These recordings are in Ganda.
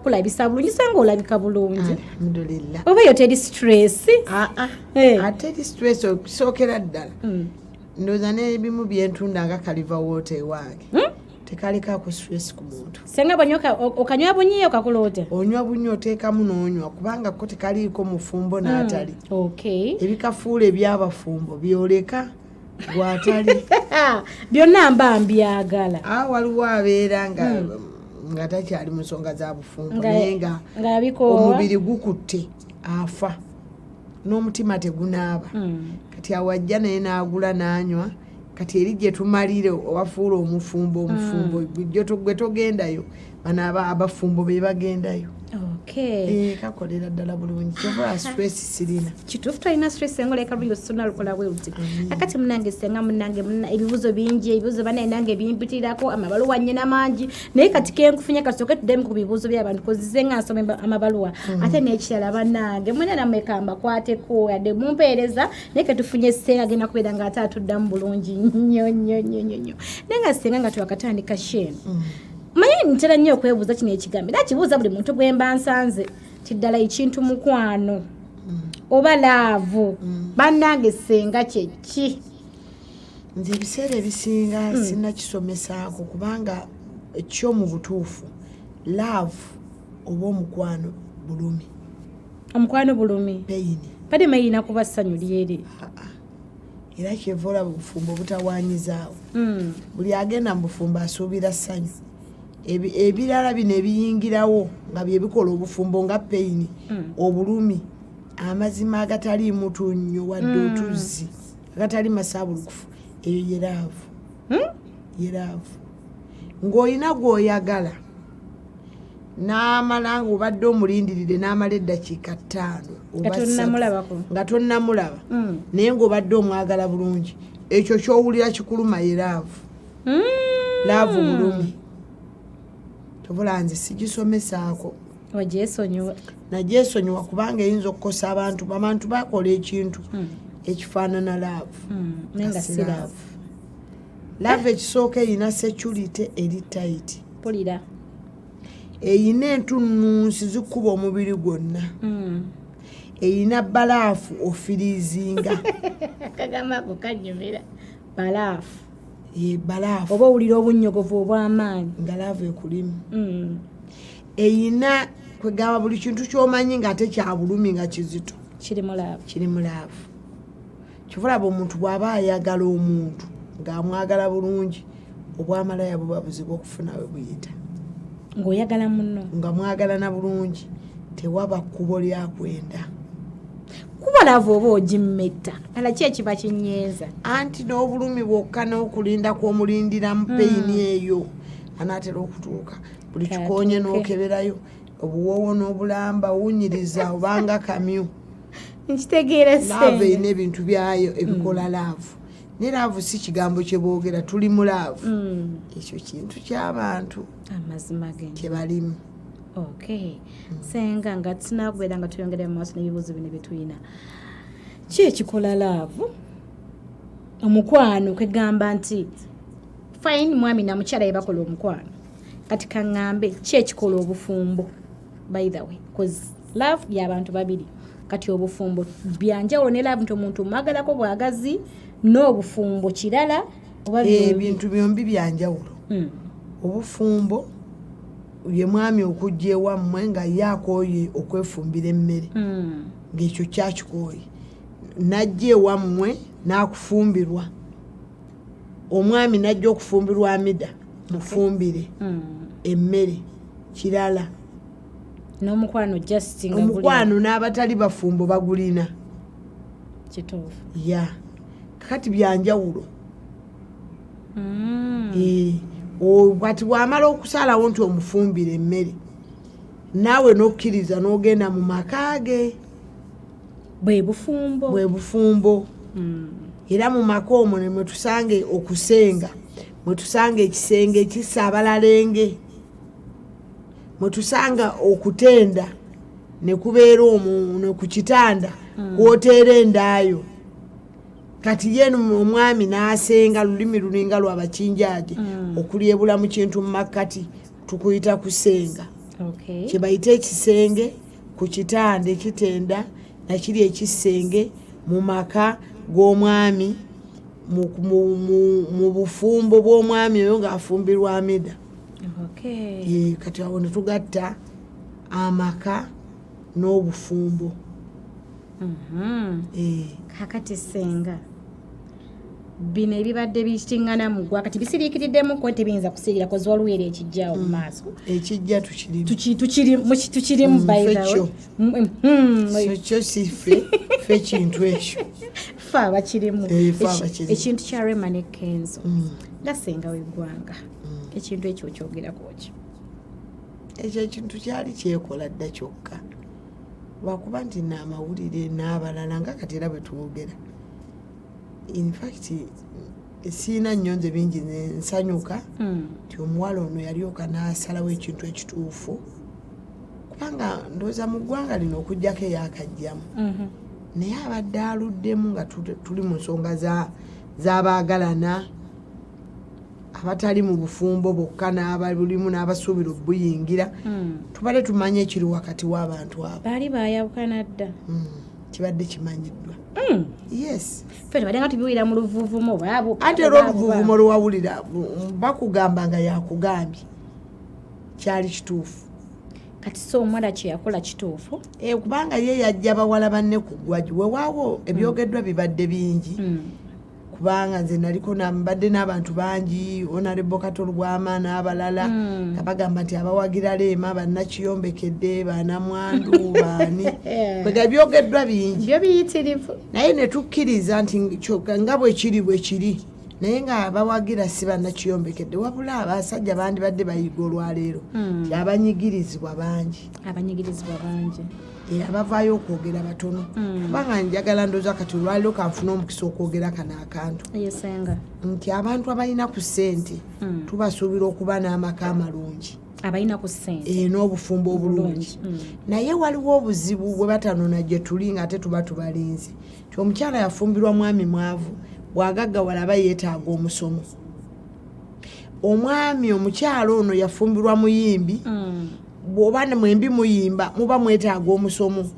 kukulabisa bulungi sanga olabika bulungi. Alhamdulillah. Oba yo teri stress. Ateri stress okusokera ddala. Ndoza n'ebimu byentunda nga kaliva wote ewange. Tekalikako stress ku muntu. Senga banyoka okanywa bunyi okakulota. Onywa bunyi oteekamu n'onywa kubanga ko tekaliiko mufumbo n'atali. Okay. Ebikafuula ebyabafumbo byoleka gwatali. Byonna mba mbyagala. Waliwo abeera nga takyali mu nsonga za bufumbo naye nga omubiri gukutte afa n'omutima tegunaaba. Kati awajja naye n'agula n'anywa kati eri gye tumalire owafuula omufumbo gwe togendayo bano abafumbo be bagendayo. Kakolera ddala bulungi kyova stress sirina kituufu tulina stress engoleka bulungi osona lukola bweuti akati munange senga munange ebibuzo bingi ebibuzo banaye nange bimpitirako amabaluwa nnyina mangi naye kati kenkufunye kasooke tuddemu ku bibuzo by'abantu kozize nga nsoma amabaluwa ate n'ekirala bannange mwena namekamba kwateko yadde mumpeereza naye ketufunye senga agenda kubeera nga ate atuddamu bulungi nnyo naye nga senga nga twakatandika shemu Maye ntera nnyo okwebuuza kino ekigambo era kibuuza buli muntu gwe mba nsanze kiddala ekintu mukwano oba laavu bannange senga kyeki. Nze ebiseera ebisinga sinnakisomesaako kubanga ekyo mu butuufu laavu oba omukwano bulumi. Omukwano bulumi peyini bade mayina kuba ssanyu lyeri era kyevoola bufumbo butawanyizaawo. Buli agenda mu bufumbo asuubira ssanyu. Ebirala bino ebiyingirawo nga bye bikola obufumbo nga peyini obulumi amazima agatali mutunnyo wadde otuzzi agatali masaabulukufu eyo yeraavu ng'olina gw'oyagala n'amala ng'obadde omulindirire n'amala eddakiika 5 nga tonnamulaba naye ng'obadde omwagala bulungi ekyo ky'owulira kikuluma yeraavu. Laavu bulumi tobulanze sigisomesaako nagyesonyiwa kubanga eyinza okukosa abantu bakola ekintu ekifaanana laavu nenga si laavu. Laavu ekisooka erina security eri tight pulira eyina entunnunsi zikuba omubiri gwonna eyina balaafu ofiriizinga kagamaako kanyumira balaafu balaafu oba owulira obunnyogovu obw'amaanyi nga laavu ekulimu. Eyina kwegamba buli kintu ky'omanyi nga ate kya bulumi nga kizito kiri mu laavu. Kivulaba omuntu bw'aba ayagala omuntu ng'amwagala bulungi obwamalaya buba buzibu okufuna we buyita. Ng'oyagala munno nga mwagala na bulungi tewaba kkubo lyakwenda. Kuba laavu oba ogimmetta ala ki ekiba kinyeeza anti n'obulumi bwokka n'okulinda kw'omulindiramu peyini eyo anaatera okutuuka buli kikonye n'okeberayo obuwoowo n'obulamba wunyiriza obanga kamyu. Nkitegeera laavu erina ebintu byayo ebikola laavu ne laavu si kigambo kye boogera tuli mu laavu ekyo kintu ky'abantu amazima kye balimu. Senga nga tunakubeera nga tuyongera mu maaso n'ebibuuzo bino bye tulina ki ekikola laavu omukwano kwegamba nti fine mwami na mukyala ye bakola omukwano kati kaŋŋambe ki ekikola obufumbo by the way cause love y'abantu babiri kati obufumbo byanjawulo ne love nti omuntu mwagalako bwagazi n'obufumbo kirala oba ebintu byombi byanjawulo. Obufumbo ye mwami okujja ewammwe nga yaakooye okwefumbira emmere ng'ekyo kyakikooye najja ewammwe n'akufumbirwa omwami najja okufumbirwa amida mufumbire emmere kirala. N'omukwano just nga omukwano n'abatali bafumbo bagulina kituufu kati byanjawulo. Kati bw'amala okusalawo nti omufumbire emmere naawe n'okkiriza n'ogenda mu maka ge bwe bufumbo. Era mu maka omwo ne mwe tusange okusenga mwe tusanga ekisenge ekissa abalalenge mwe tusanga okutenda ne kubeera omwo ku kitanda kw'oteera endaayo. Kati ye omwami n'asenga lulimi lulinga lw'abakinjaaje okulyebula mu kintu mu makkati tukuyita kusenga. kye bayita ekisenge ku kitande kitenda nakiri ekisenge mu maka g'omwami mu bufumbo bw'omwami oyo ng'afumbirwa amida. Kati awo ne tugatta amaka n'obufumbo. Kakati senga bino ebibadde bikitingana mu ggwa kati bisiriikiriddemu ko tebiyinza kusiirira kozi waliwo era ekijjawo mu maaso. Ekijja tukirimu bayirawo kyo sife fe kintu ekyo fe abakirimu ekintu kya Rema ne Kenzo nga senga w'eggwanga ekintu ekyo kyogerako ki? Ekyo ekintu kyali kyekola dda kyokka lwakuba nti n'amawulire n'abalala nga kati era bwe twogera. In fact siina nnyonze bingi nsanyuka nti omuwala ono yalyoka n'asalawo ekintu ekituufu kubanga ndowooza mu ggwanga lino okugjako eyakajjamu naye abadde aluddemu nga tuli mu nsonga z'abaagalana abatali mu bufumbo bokka n'abalulimu n'abasuubira obuyingira tubale tumanye ekiri wakati w'abantu abo. Baali baayawukana dda. Kibadde kimanyiddwa. Yes. Ffe tubadde tubiwulira mu luvuuvumo baabo. Ate olw'obuvuuvumo lwawulira bakugamba nga yakugambye kyali kituufu. Kati so omuwala kye yakola kituufu. Kubanga ye yajja bawala banne ku ggwagi weewaawo ebyogeddwa bibadde bingi. Kubanga nze naliko mbadde n'abantu bangi Honorable Katolugwama n'abalala kabagamba nti abawagira Leema bannakiyombekedde banamwandu baani bwega byogeddwa bingi byo biyitirivu naye ne tukkiriza nti nga bwe kiri naye nga abawagira si bannakiyombekedde wabula abasajja bandibadde bayiga olwaleero ti abanyigirizibwa bangi abavaayo okwogera batono kubanga njagala ndooza kati olwaliro kanfuna omukisa okwogera kano akantu nti abantu abalina ku ssente tubasuubira okuba n'amaka amalungi abalina ku ssente n'obufumbo obulungi naye waliwo obuzibu bwe batanona gye tuli ng'ate tuba tubalinze nti omukyala yafumbirwa mwami mwavu bw'agaggawala aba yeetaaga omusomo. Omwami omukyala ono yafumbirwa muyimbi bw'oba mwembi muyimba muba mwetaaga omusomo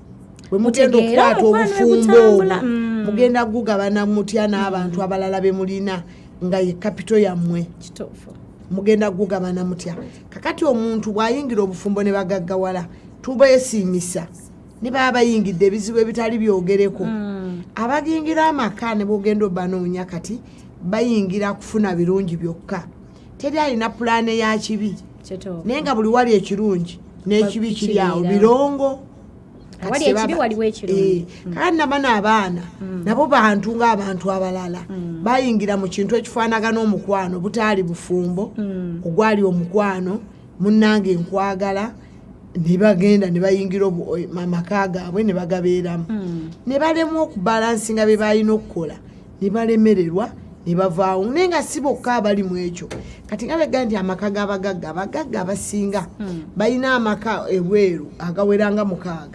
bwe mugenda okukwata obufumbo obwo mugenda kugabana mutya n'abantu abalala be mulina nga ye kapito yammwe mugenda kugabana mutya. Kakati omuntu bw'ayingira obufumbo ne bagaggawala tubeesiimisa ne baba bayingidde ebizibu ebitali byogereko abagingira amaka ne bogenda obanoonya kati bayingira kufuna birungi byokka teri alina pulaane ya kibi naye nga buli wali ekirungi n'ekibi kiri awo birongo kandi nabana abaana nabo bantu ng'abantu abalala bayingira mu kintu ekifaanagana omukwano butaali bufumbo ogwali omukwano munnange nkwagala ne bagenda ne bayingira amaka gaabwe ne bagabeeramu ne balemwa okubalansinga bye balina okukola ne balemererwa ne bavaawo naye nga si bokka abali mu ekyo kati nga begamba nti amaka abagagga abasinga balina amaka ebweru agaweranga 6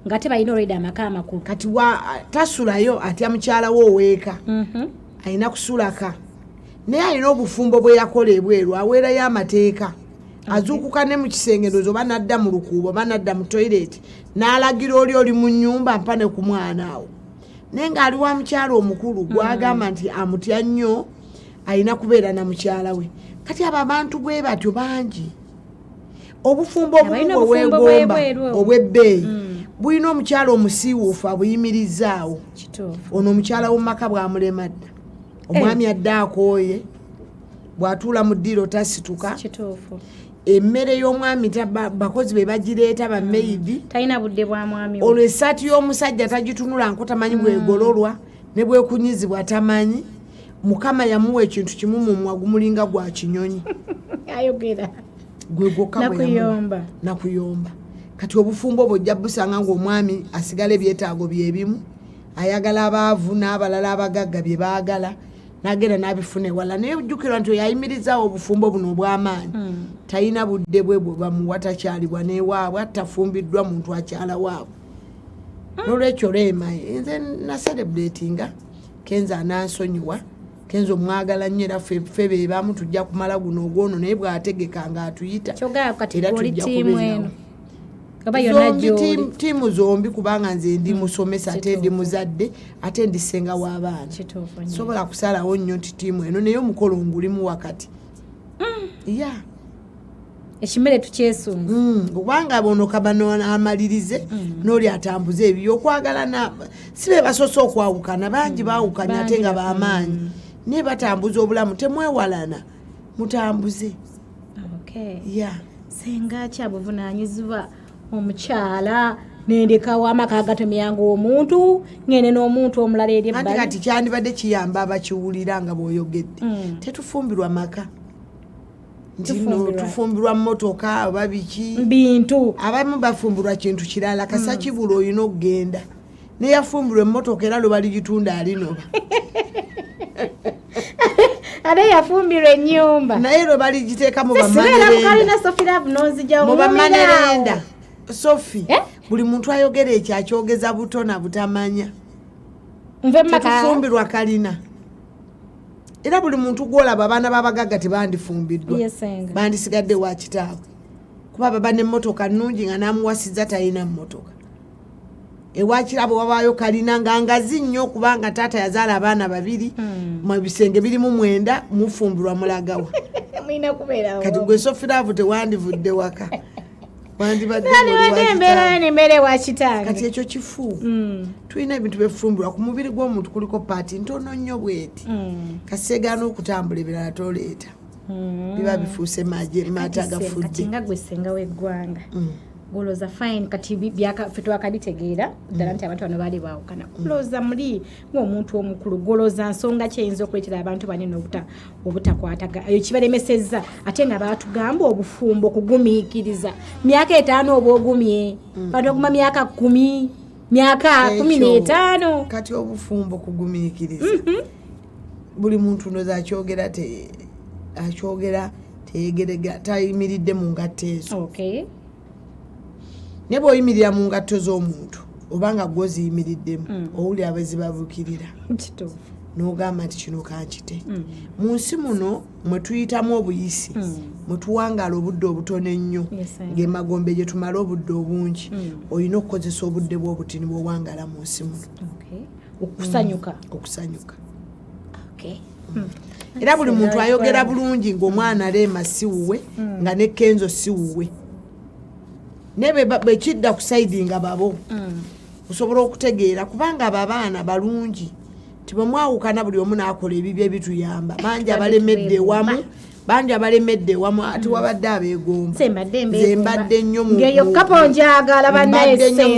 nga tebalina olwedde amaka amakulu kati tasulayo atya mukyala we oweeka alina kusulaka naye alina obufumbo bwe yakola ebweru aweerayo amateeka azuukuka ne mu kisenge ndowooza oba nadda mu lukuubo oba nadda mu toyireti n'alagira oli mu nnyumba mpa ne ku mwana awo naye ng'ali wa mukyala omukulu gwagamba nti amutya nnyo alina kubeera na mukyala we kati abo abantu bwe batyo bangi obufumbo obumu bwewegomba obw'ebbeeyi bulina omukyala omusiiwuufu abuyimirizaawo ono omukyala w'omumaka bw'amulema dda omwami adde akooye bw'atuula mu ddiiro tasituka emmere y'omwami bakozi be bagireeta bameidi talina budde bwa mwami olwo essaati y'omusajja tagitunula nko tamanyi bwegololwa ne bwekunyizibwa tamanyi mukama yamuwa ekintu kimu mu mumwa gumulinga gwa kinyonyi ayogera gwe gwokka nakuyomba kati obufumbo bwojja busanga ng'omwami asigala ebyetaago byebimu ayagala abaavu n'abalala abagagga bye baagala nagenda n'abifuna ewala naye ojjukirwa nti oyayimirizaawo obufumbo buno obw'amaanyi talina budde bwe bamuwa takyalibwa n'ewaabwe atafumbiddwa muntu akyala waabwe n'olwekyo Leema nze naserebuleetinga Kenzo anansonyiwa Kenzo mwagala nnyo era ffe be bamu tujja kumala guno ogwono naye bw'ategeka ng'atuyita era tujja kubeerawo. Tiimu zombi kubanga nze ndi musomesa ate ndi muzadde ate ndi ssenga w'abaana. Sobola kusalawo nnyo nti tiimu eno naye omukolo ngulimu wakati. Ekimere tukyesunga. Kubanga bono kabano amalirize n'oli atambuze ebyo okwagala si be basoose okwawukana bangi baawukanya ate nga b'amaanyi naye batambuza obulamu temwewalana mutambuze. Senga kyabuvunaanyizibwa omukyala nendekawo amaka agatomyanga omuntu ngene n'omuntu omulala eri ebbali. Anti kati kyandibadde kiyamba abakiwulira nga bw'oyogedde. Tetufumbirwa maka. Tufumbirwa mmotoka oba biki bintu. Abamu bafumbirwa kintu kirala kasa kibula olina okugenda. Ne yafumbirwa emmotoka era lwe baligitunda alinoba. Ate yafumbirwa ennyumba. Naye lwe baligiteeka mu bamanerenda. Sophie, buli muntu ayogera ekyo akyogeza butona butamanya. Tetufumbirwa kalina. Era buli muntu gwolaba abaana b'abagagga tebandifumbiddwa. Bandisigadde wa kitaabwe. Kuba baba n'emmotoka nnungi nga n'amuwasizza talina mmotoka. Ewakirabo wabaayo kalina nga ngazi nnyo kubanga taata yazaala abaana babiri mu bisenge birimu 9 mufumbirwa mulagawa. Kati gwe Sofiraavu tewandivudde waka. Kati ekyo kifu. Tulina ebintu befumbirwa ku mubiri gw'omuntu kuliko paati ntono nnyo bweti. Kasegaana okutambula ebirala toleeta. Biba bifuuse mata agafudde. Kati nga gwe ssenga w'eggwanga. Goloza fine kati byaka fetwa kaditegeera ddala nti abantu bano baali baawukana. Goloza muli ng'omuntu omukulu goloza nsonga kyeyinza okuleetera abantu banene obutakwataga kibalemesezza ate nga baatugamba obufumbo okugumiikiriza myaka 5 oba ogumye bano oguma myaka 10 myaka 15 kati obufumbo kugumiikiriza buli muntu noza akyogera teyegerega tayimiridde mu ngatto ezo. Ne bw'oyimirira mu ngatto z'omuntu obanga gwoziyimiriddemu owuli abazibabukirira n'ogamba nti kino kankite. Mu nsi muno mwe tuyitamu obuyisi mwe tuwangaala obudde obutono ennyo ng'emagombe gye tumala obudde obungi olina okukozesa obudde bw'obutini bw'owangaala mu nsi muno okusanyuka. Era buli muntu ayogera bulungi ng'omwana Leema si wuwe nga ne Kenzo si wuwe. Nebe bekidda ku side nga babo osobola okutegeera kubanga abaana balungi tibamwawukana buli omu n'akola ebibye bituyamba bangi abalemedde wamu ati wabadde abeegomba zembadde nnyo mu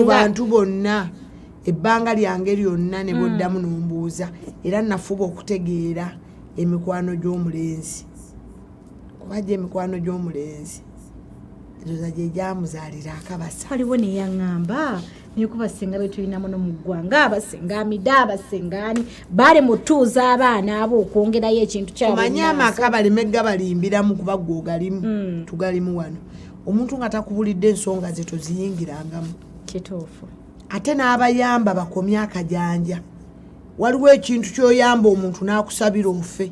bantu bonna ebbanga lyange lyonna ne boddamu n'ombuuza era nafuba okutegeera emikwano gy'omulenzi kubajja emikwano gy'omulenzi ezoza gye gyamuzaalira akabasa. Waliwo neyaŋŋamba naye kubasenga betulina muno mu ggwanga abasenga amida abasengaani bali mutuuza abaana abo okwongerayo ekintu kyabo. Omanyi amaka balemegga balimbiramu kuba gwe ogalimu tugalimu wano omuntu nga takubulidde ensonga ze toziyingirangamu. Kituufu. Ate n'abayamba bakomye akajanja waliwo ekintu kyoyamba omuntu n'akusabira ofe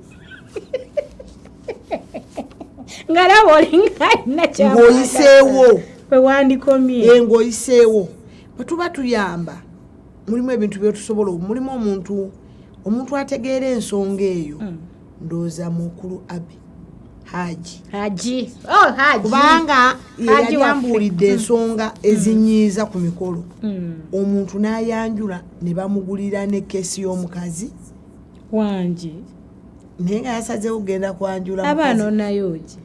ngalabo olinga nakyama ng'oyiseewo wewandikomye ng'oyiseewo bwe tuba tuyamba mulimu ebintu byetusobola mulimu omuntu ategeera ensonga eyo ndowooza mukulu Abi Haji kubanga yali abuulidde ensonga ezinyiiza ku mikolo omuntu n'ayanjula ne bamugulira ne keesi y'omukazi wangi naye nga yasazeewo kugenda kwanjula abaana onayoki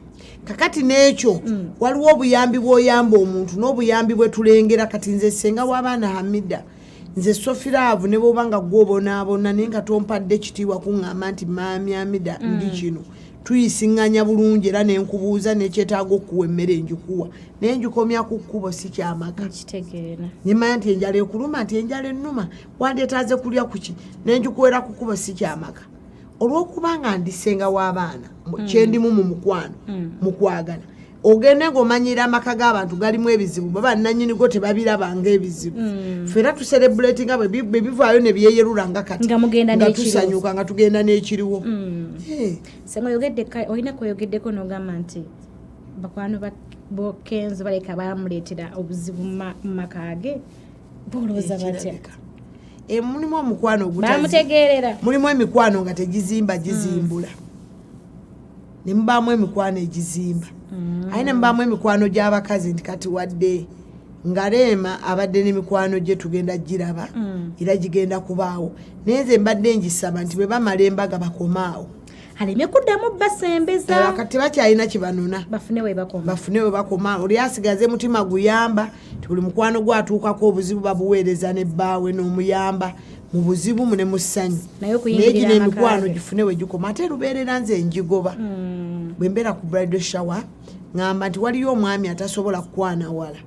kakati n'ekyo waliwo obuyambi bw'oyamba omuntu n'obuyambi bwe tulengera kati nze ssenga w'abaana Hamida nze Sofiraavu ne bw'oba nga gw'obonaabona naye nga tompadde kitiibwa kuŋŋamba nti maami Hamida ndi kino tuyisiŋŋanya bulungi era nenkubuuza n'ekyetaaga okuwa emmere njikuwa naye njikomya ku kkubo si kyamaka nyemanya nti enjala ekuluma nti enjala ennuma wandeetaaze kulya kuki nenjikuwera ku kkubo si kyamaka olw'okuba nga ndi ssenga w'abaana kyendimu mu mukwano mu kwagala ogende ng'omanyira amaka g'abantu galimu ebizibu baba nannyini go tebabirabanga ebizibu fera tucelebrate nga bwe bivaayo ne byeyerula nga kati nga tusanyuka nga tugenda n'ekiriwo senga olina kweyogeddeko n'ogamba nti bakwano bokenzo baleka bamuleetera obuzibu mu maka ge bolowooza batya mulimu omukwano bamutegeerera mulimu emikwano nga tegizimba gizimbula ne mubaamu emikwano egizimba aye ne mubaamu emikwano gy'abakazi nti kati wadde nga Leema abadde n'emikwano gye tugenda giraba era gigenda kubaawo naye nze mbadde ngisaba nti bwe bamala embaga bakomaawo aleme kuddamu basembeza kati bakyalina kibanona bafune we bakoma oli asigaze mutima guyamba ti buli mukwano gwatuukako obuzibu babuweereza nebbaawe n'omuyamba mu buzibu ne mu ssanyu naye gino emikwano gifune we gikoma ate lubeerera nze njigoba bwe mbeera ku bridal shower ngamba nti waliyo omwami atasobola kukwana wala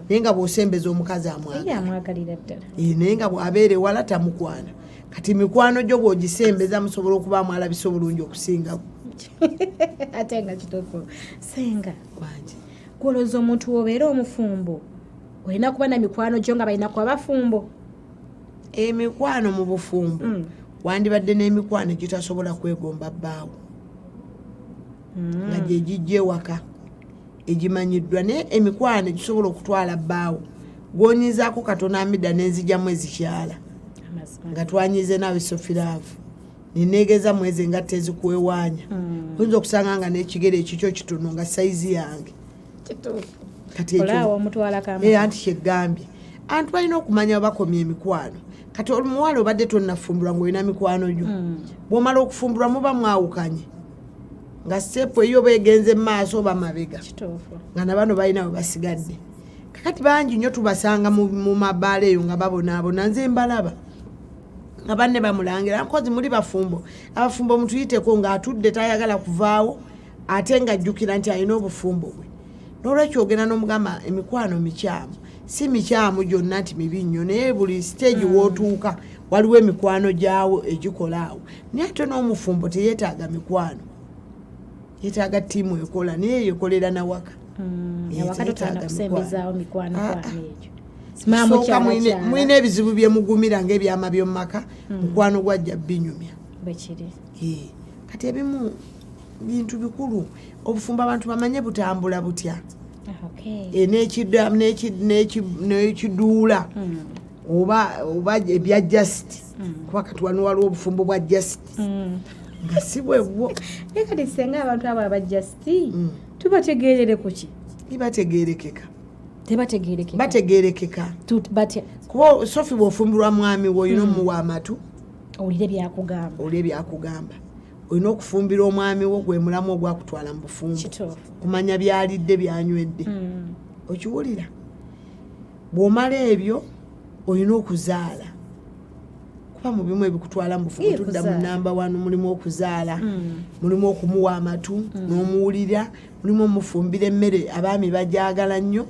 naye nga bw'osembeza omukazi amwagalira ddala naye nga bw'abeera ewala tamukwana kati mikwano gyo gwogisembeza musobola okuba mwalabisa obulungi okusinga ate nga kituufu senga wanje gwolooza omuntu wobeera omufumbo olina kuba na mikwano gyo nga balina kuba bafumbo emikwano mu bufumbo wandibadde n'emikwano egitasobola kwegomba bbaawo nga gye gijja ewaka egimanyiddwa naye emikwano egisobola okutwala bbaawo gwonyizaako katono amidda n'enzijjamu ezikyala nga twanyize naawe sofiraavu neneegeza mwezi nga tezikuwewaanya oyinza okusanga nga n'ekigere ekikyo kitono nga sayizi yange kati anti kyegambye antu balina okumanya bakomya emikwano kati omuwala obadde tonnafumbulwa ng'olina mikwano gyo bw'omala okufumbulwa muba mwawukanye nga sepu eyo beegenze mu maaso oba mabega nga nabano balina we basigadde kakati bangi nnyo tubasanga mu mabaala eyo nga babonaabona nze mbalaba nga banne bamulangira nkozi muli bafumbo abafumbo mutuyiteko ng'atudde tayagala kuvaawo ate ng'ajjukira nti alina obufumbo bwe n'olwekyo ogenda n'omugamba emikwano mikyamu si mikyamu gyonna nti mibi nnyo naye buli stage wootuuka waliwo emikwano gyawo egikola awo naye ate n'omufumbo teyeetaaga mikwano yeetaaga ttiimu ekola naye yekolera nawaka mulina ebizibu byemugumira ng'ebyama by'omumaka mukwano gwajja binyumya kati ebimu bintu bikulu obufumbo abantu bamanye butambula butya n'ekiduula oba ebya jasiti kuba kati wano waliwo obufumbo bwa jasiti nga si bwebwo naye kati senga abantu abo aba jasiti tubategeerere ku ki ibategeerekeka bategeerekeka kuba sofi bw'ofumbirwa mwami we olina omuwa amatu owulire byakugamba olina okufumbira omwami wo gwe mulamu ogwakutwala mu bufumbo kumanya byalidde byanywedde okiwulira bw'omala ebyo olina okuzaala kuba mu bimu ebikutwala mu bufumbo tudda mu namba 1 mulimu okuzaala mulimu okumuwa amatu n'omuwulira mulimu omufumbira emmere abaami bajagala nnyo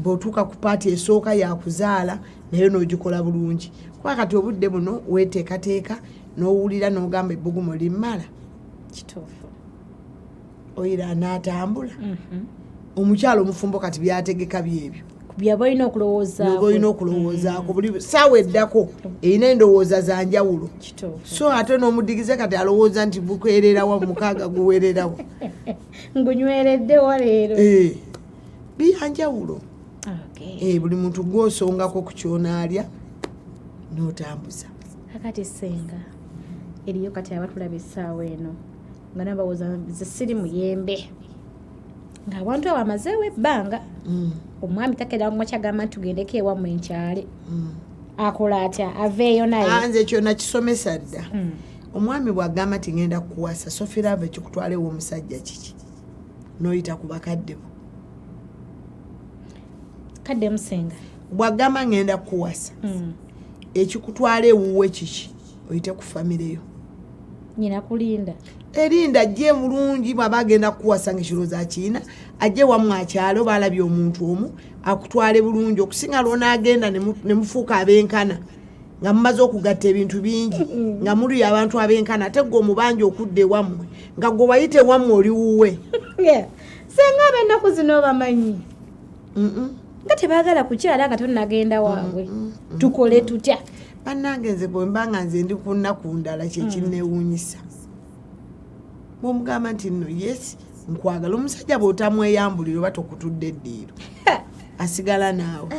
bw'otuuka ku paati esooka yakuzaala naye n'ogikola bulungi kuba kati obudde buno weeteekateeka n'owulira n'ogamba ebbugumu limmala kituufu oyira anaatambula omukyalo omufumbo kati byategeka byebyo byaba olina okulowoozaako buli saawa eddako erina endowooza za njawulo so ate n'omudigize kati alowooza nti bukwererawo mukaaga guwererawo ngunywereddewo leero byanjawulo buli muntu gwosongako ku kyonaalya n'otambuza akati senga eriyo kati abatulaba essaawa eno nga nabawooza ze siri muyembe ng'abantu abo amazeewo ebbanga omwami takera mukyagamba nti tugendeko ewammwe enkyale akola atya aveeyo naye nze ekyo nakisomesa dda omwami bw'agamba ti ngenda kukuwasa sofirava ekikutwalewo omusajja kiki n'oyita ku bakadde bo kadde musenga bw'agamba ngenda kukuwasa ekikutwala ewuwe kiki oyite ku famireyo nyina kulinda erinda ajje mulungi bw'aba agenda kukuwasa ng'ekiroozi akiina ajje wammwe akyalo baalabye omuntu omu akutwale bulungi okusinga lw'onaagenda ne mufuuka abenkana nga mumaze okugatta ebintu bingi nga muli abantu abenkana ate gwe omubanja okudda ewammwe nga gwe wayite wammwe oli wuwe senga abennaku zino bamanyi nga tebaagala kukyala nga tonnagenda waabwe tukole tutya bannange nze bwe mbanga nze ndi ku nnaku ndala kyekinneewuunyisa bw'omugamba nti nno yes nkwagala omusajja bw'otamweyambulira oba tokutudde eddiiro asigala naawe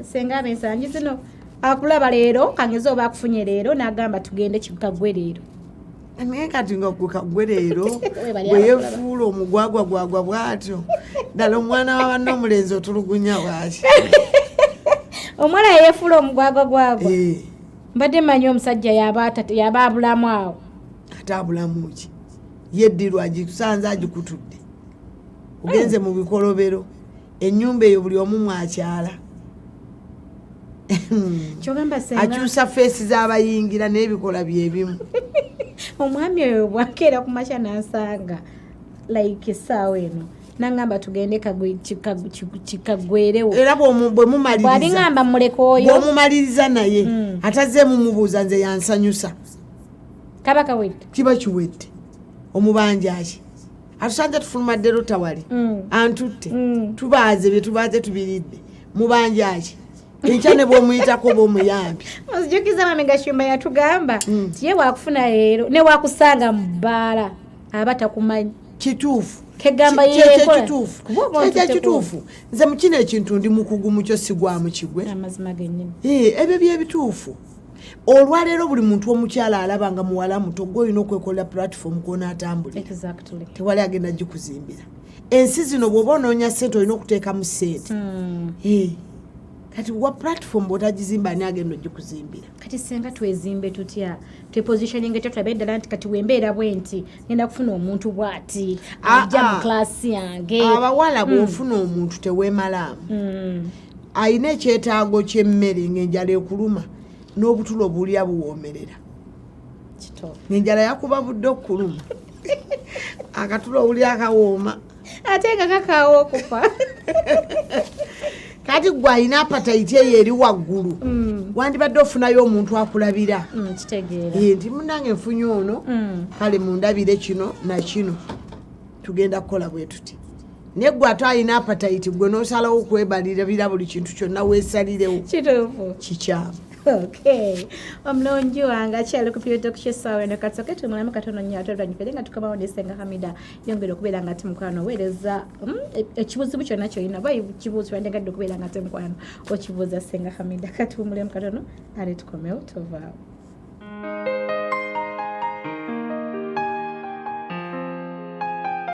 senga abensangi zino akulaba leero kangeza oba akufunye leero n'agamba tugende kikagwe leero naye kati nga kukagwe leero bweyefuula omugwagwagwagwa bw'atyo ddala omwana wa banne omulenzi otulugunya bwaki omwana yeyefuula omugwagwagwagwa mbadde manyi omusajja yaba abulamu awo ate abulamu ki yeddirwa agikusanze agikutudde ogenze mu bikolobero ennyumba eyo buli omu mwakyala akyusa feesi z'abayingira n'ebikola byebimu omwami oyo bwakeera ku makya n'ansanga like essaawa eno nangamba tugende kikagwerewo era bw'aliŋamba muleka oyo bw'omumaliriza naye atazzeemu mubuuza nze yansanyusa kaba kawedde kiba kiwedde omubanja ki atusanze tufulumadde lutawali antutte tubaaze bye tubaaze tubiridde mubanja ki enkya ne bw'omuyitako bw'omuyambi ozijukiza mami Gashumba yatugamba tiye wakufuna leero ne wakusanga mu bbaala aba takumanyi kituufu kegamba kituufu nze mu kino ekintu ndi mukugu mukyo sigwamu kigwe amazima gennyini ebyo byebituufu olwaleero buli muntu omukyala alaba nga muwala muto gwe olina okwekolera platform kw'onaatambulira tewali agenda gikuzimbira ensi zino bw'oba onoonya ssente olina okuteekamu ssente kati wa platform bw'otagizimba ani agenda ogikuzimbira kati senga twezimbe tutya twepositioning etyo tulabe ddala nti kati wembeera bwe nti ngenda kufuna omuntu bw'ati ajja mu klaasi yange abawala bw'ofuna omuntu teweemalaamu ayina ekyetaago ky'emmere ng'enjala ekuluma n'obutulo bulya buwoomerera ng'enjala yakuba budde okuluma akatulo obuli akawooma ate nga kakaawo okufa kati gwe alina apatayiti eyo eri waggulu wandibadde ofunayo omuntu akulabira nti munange nfunye ono kale mundabire kino nakino tugenda kukola bwe tuti naye gwe ate alina apatayiti gwe n'osalawo okwebalirabira buli kintu kyonna weesalirewo kikyamu omulonji wange akyali kupireta okukyessaawa eno katsoke tumulamu katono nnyo ate olwanyukire nga tukomawo ne Senga Hamida yongera okubeera nga ate mukwano oweereza ekibuuzibu kyonna kyolina oba kibuuzi wandegadde okubeera nga ate mukwano okibuuza Senga Hamida kati tumulemu katono ale tukomewo tovaawo